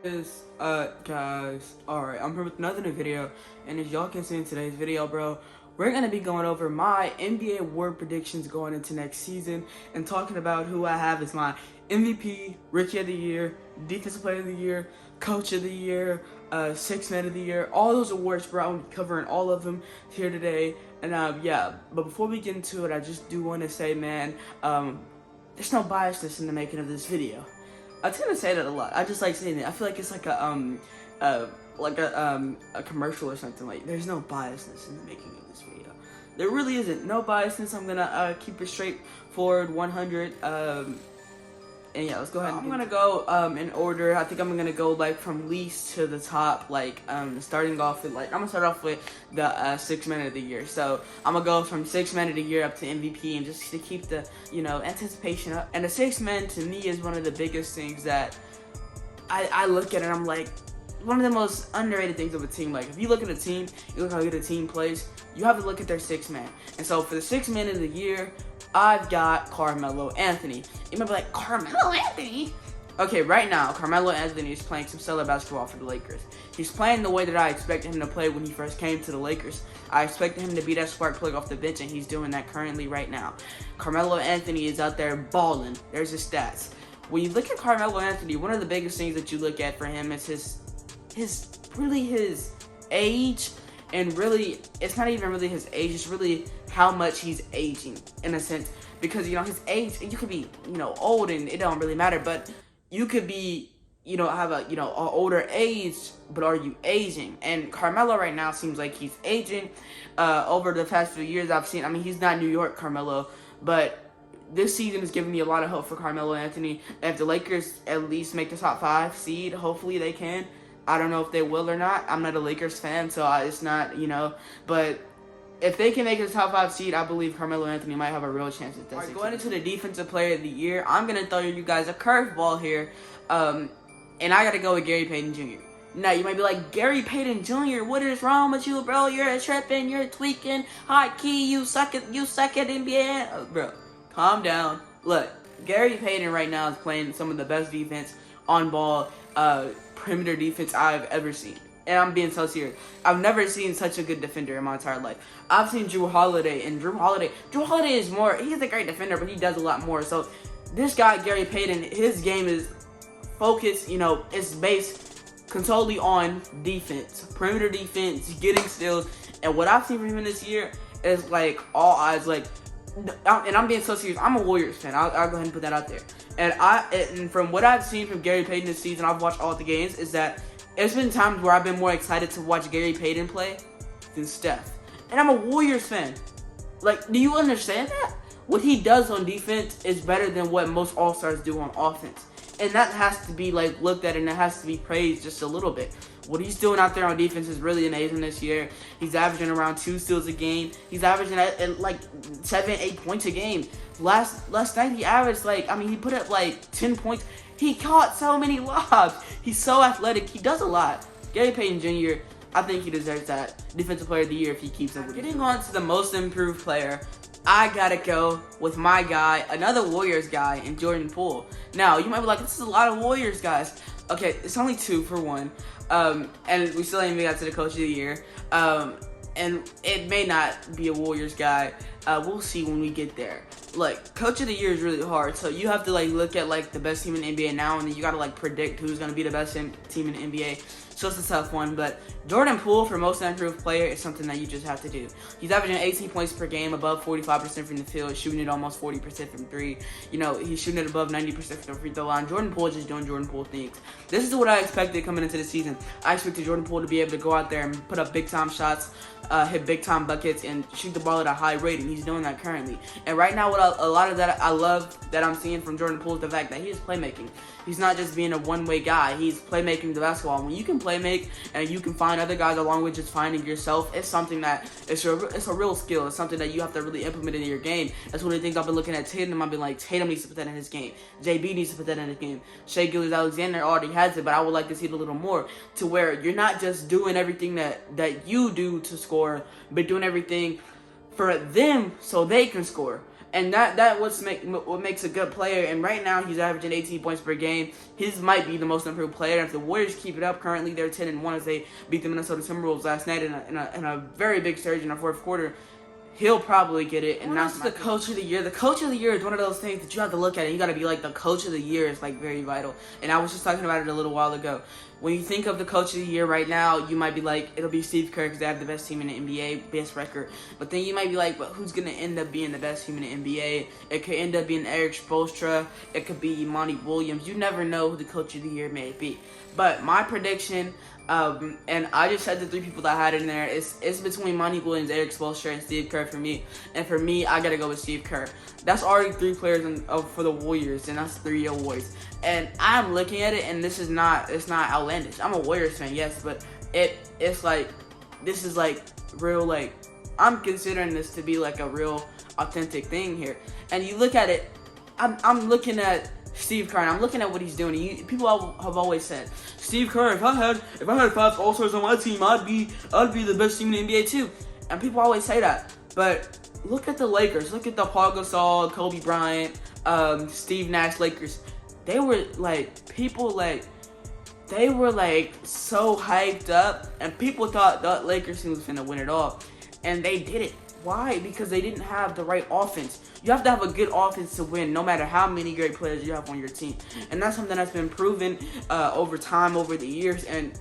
Guys, alright, I'm here with another new video, and as y'all can see in today's video, bro, we're gonna be going over my NBA award predictions going into next season and talking about who I have as my MVP, Rookie of the Year, Defensive Player of the Year, Coach of the Year, Sixth Man of the Year, all those awards, bro. I'm covering all of them here today, and yeah, but before we get into it, I just do want to say, man, there's no biasness in the making of this video. I tend to say that a lot. I just like saying it. I feel like it's like a commercial or something. Like, there's no biasness in the making of this video. There really isn't. No biasness. I'm gonna keep it straightforward, 100. And yeah, let's go ahead. I'm gonna go in order. I think I'm gonna go like from least to the top. Like starting off with I'm gonna start off with the Sixth Man of the Year. So I'm gonna go from Sixth Man of the Year up to MVP, and just to keep the anticipation up. And the Sixth Man to me is one of the biggest things that I look at, and I'm like, one of the most underrated things of a team. Like, if you look at a team, you look how good a team plays, you have to look at their Sixth Man. And so for the Sixth Man of the Year, I've got Carmelo Anthony. You might be like, Carmelo Anthony? Okay, right now, Carmelo Anthony is playing some stellar basketball for the Lakers. He's playing the way that I expected him to play when he first came to the Lakers. I expected him to be that spark plug off the bench, and he's doing that currently right now. Carmelo Anthony is out there balling. There's his stats. When you look at Carmelo Anthony, one of the biggest things that you look at for him is his age. And really, it's not even really his age, it's really how much he's aging, in a sense. Because, his age, you could be, old and it don't really matter, but you could be, have a, an older age, but are you aging? And Carmelo right now seems like he's aging. Over the past few years I've seen, he's not New York Carmelo, but this season is giving me a lot of hope for Carmelo Anthony. If the Lakers at least make the top 5 seed, hopefully they can. I don't know if they will or not. I'm not a Lakers fan, so it's not, but if they can make the top 5 seed, I believe Carmelo Anthony might have a real chance at that. All right, going into the Defensive Player of the Year, I'm going to throw you guys a curveball here, and I got to go with Gary Payton Jr. Now, you might be like, Gary Payton Jr., what is wrong with you, bro? You're tripping, you're tweaking, high key, you suck at NBA. Bro, calm down. Look, Gary Payton right now is playing some of the best defense on ball, perimeter defense I've ever seen. And I'm being so serious. I've never seen such a good defender in my entire life. I've seen Jrue Holiday, and Jrue Holiday is more, he's a great defender, but he does a lot more. So this guy, Gary Payton, his game is focused, it's based totally on defense, perimeter defense, getting steals. And what I've seen from him this year is like all eyes, like, and I'm being so serious. I'm a Warriors fan. I'll go ahead and put that out there. And from what I've seen from Gary Payton this season, I've watched all the games, is that there's been times where I've been more excited to watch Gary Payton play than Steph. And I'm a Warriors fan. Like, do you understand that? What he does on defense is better than what most All-Stars do on offense. And that has to be looked at, and it has to be praised just a little bit. What he's doing out there on defense is really amazing this year. He's averaging around 2 steals a game. He's averaging at 7-8 points a game. Last night he averaged he put up 10 points. He caught so many lobs. He's so athletic. He does a lot. Gary Payton Jr., I think he deserves that Defensive Player of the Year if he keeps up with it. Getting on to the most improved player, I gotta go with my guy, another Warriors guy, in Jordan Poole. Now, you might be like, this is a lot of Warriors guys. Okay, it's only 2 for 1. And we still ain't even got to the Coach of the Year. And it may not be a Warriors guy. We'll see when we get there. Coach of the Year is really hard. So you have to look at the best team in the NBA now, and then you gotta predict who's gonna be the best team in the NBA. So it's a tough one, but Jordan Poole for most improved player is something that you just have to do. He's averaging 18 points per game, above 45% from the field, shooting it almost 40% from 3. He's shooting it above 90% from the free throw line. Jordan Poole is just doing Jordan Poole things. This is what I expected coming into the season. I expected Jordan Poole to be able to go out there and put up big-time shots, hit big-time buckets, and shoot the ball at a high rate, and he's doing that currently. And right now, a lot of that I love that I'm seeing from Jordan Poole is the fact that he is playmaking. He's not just being a one-way guy. He's playmaking the basketball. When you can playmake and you can find other guys along with just finding yourself, it's something that it's a real skill. It's something that you have to really implement in your game. That's one of the things I've been looking at Tatum. I've been like, Tatum needs to put that in his game. JB needs to put that in his game. Shai Gilgeous-Alexander already has it, but I would like to see it a little more, to where you're not just doing everything that you do to score, but doing everything for them so they can score. And that what makes a good player. And right now he's averaging 18 points per game. His might be the most improved player. And if the Warriors keep it up, currently they're 10-1 as they beat the Minnesota Timberwolves last night in a very big surge in the fourth quarter. He'll probably get it. And that's the coach of the year. The coach of the year is one of those things that you have to look at it. You got to be like, the coach of the year is like very vital. And I was just talking about it a little while ago. When you think of the coach of the year right now, you might be like, it'll be Steve Kerr because they have the best team in the NBA, best record. But then you might be like, but who's going to end up being the best team in the NBA? It could end up being Eric Spoelstra. It could be Monty Williams. You never know who the coach of the year may be. But my prediction, and I just said the three people that I had in there, it's between Monty Williams, Eric Spoelstra, and Steve Kerr for me. And for me, I got to go with Steve Kerr. That's already 3 players for the Warriors, and that's 3 awards. And I'm looking at it, and it's not outlandish. I'm a Warriors fan, yes, but it's like, this is like real, like, I'm considering this to be like a real authentic thing here. And you look at it, I'm looking at Steve Kerr, and I'm looking at what he's doing. People have always said, Steve Kerr, if I had 5 All-Stars on my team, I'd be the best team in the NBA too. And people always say that. But look at the Lakers. Look at the Paul Gasol, Kobe Bryant, Steve Nash Lakers. They were like, they were like so hyped up, and people thought the Lakers team was gonna win it all, and they did it. Why? Because they didn't have the right offense. You have to have a good offense to win, no matter how many great players you have on your team. And that's something that's been proven over time, over the years. And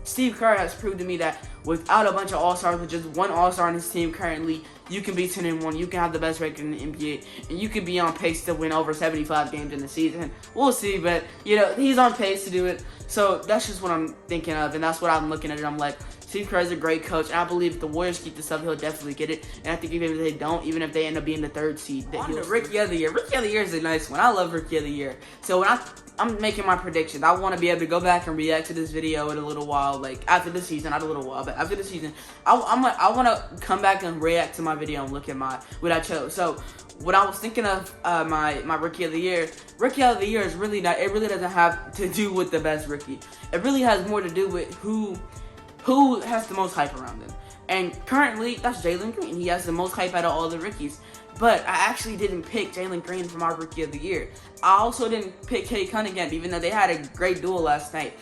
Steve Kerr has proved to me that without a bunch of All-Stars, with just one All-Star on his team currently, you can be 10-1, you can have the best record in the NBA, and you could be on pace to win over 75 games in the season. We'll see, but, you know, he's on pace to do it. So that's just what I'm thinking of, and that's what I'm looking at. And I'm like, Steve Kerr is a great coach, and I believe if the Warriors keep this up, he'll definitely get it. And I think even if they don't, even if they end up being the 3rd seed, that he'll. Rookie of the Year. Rookie of the Year is a nice one. I love Rookie of the Year. So when I'm making my predictions, I want to be able to go back and react to this video in a little while, like after the season, not a little while, but after the season, I want to come back and react to my video and look at what I chose. So when I was thinking of my Rookie of the Year is really not. It really doesn't have to do with the best rookie. It really has more to do with who has the most hype around them. And currently, that's Jalen Green. He has the most hype out of all the rookies. But I actually didn't pick Jalen Green for my Rookie of the Year. I also didn't pick Cade Cunningham, even though they had a great duel last night,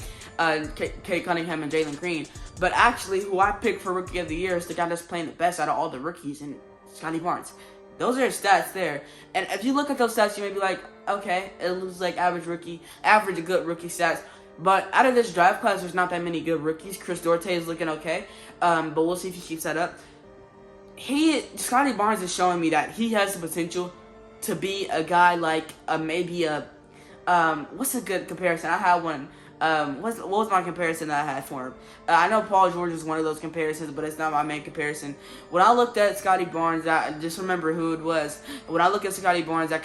Cade Cunningham and Jalen Green. But actually, who I picked for Rookie of the Year is the guy that's playing the best out of all the rookies, and Scotty Barnes. Those are his stats there. And if you look at those stats, you may be like, okay, it looks like average good rookie stats. But out of this draft class, there's not that many good rookies. Chris Duarte is looking okay, but we'll see if he keeps that up. Scotty Barnes is showing me that he has the potential to be a guy like what's a good comparison? I had one. What was my comparison that I had for him? I know Paul George is one of those comparisons, but it's not my main comparison. When I looked at Scotty Barnes, I just remember who it was. When I look at Scotty Barnes, it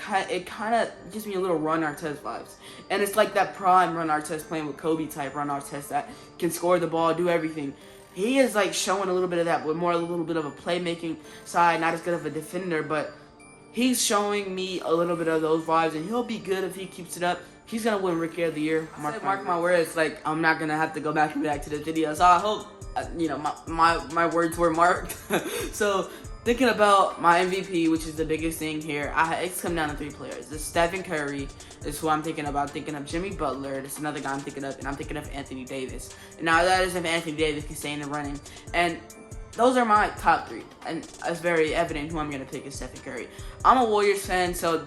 kind of gives me a little Ron Artest vibes. And it's like that prime Ron Artest playing with Kobe type Ron Artest that can score the ball, do everything. He is like showing a little bit of that, with a little bit of a playmaking side, not as good of a defender, but he's showing me a little bit of those vibes, and he'll be good if he keeps it up. He's gonna win Rookie of the Year. Mark my words. Like, I'm not gonna have to go back and react to this video. So I hope my words were marked. So thinking about my MVP, which is the biggest thing here, it's come down to 3 players. There's Stephen Curry is who I'm thinking about. Thinking of Jimmy Butler. There's another guy I'm thinking of, and I'm thinking of Anthony Davis. And now that is if Anthony Davis can stay in the running. And those are my top 3, and it's very evident who I'm gonna pick is Stephen Curry. I'm a Warriors fan, so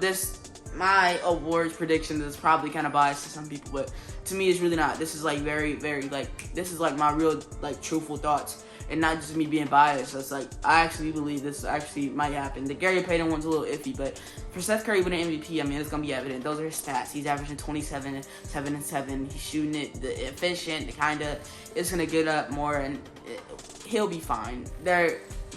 my awards prediction is probably kind of biased to some people, but to me it's really not. This is like very, very, like, this is like my real, like, truthful thoughts, and not just me being biased. So it's like, I actually believe this actually might happen. The Gary Payton one's a little iffy, but for Steph Curry winning MVP, I mean, it's gonna be evident. Those are his stats. He's averaging 27, 7 and 7. He's shooting it, the efficient, it's gonna get up more, and he'll be fine.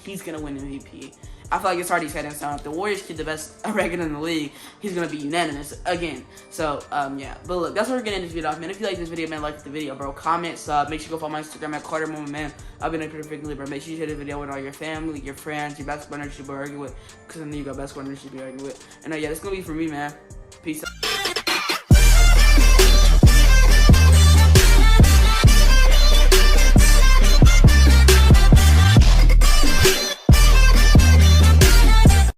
He's gonna win MVP. I feel like it's already set in stone. If the Warriors keep the best record in the league, he's going to be unanimous again. So, yeah. But look, that's what we're going to end this video off, man. If you like this video, man, like the video, bro. Comment, sub. Make sure you go follow my Instagram at Carter Moment, man. I've been up here frequently, bro. Make sure you share this video with all your family, your friends, your best friends you should be arguing with. Because I know you got best friends you should be arguing with. And, yeah, that's going to be for me, man. Peace out.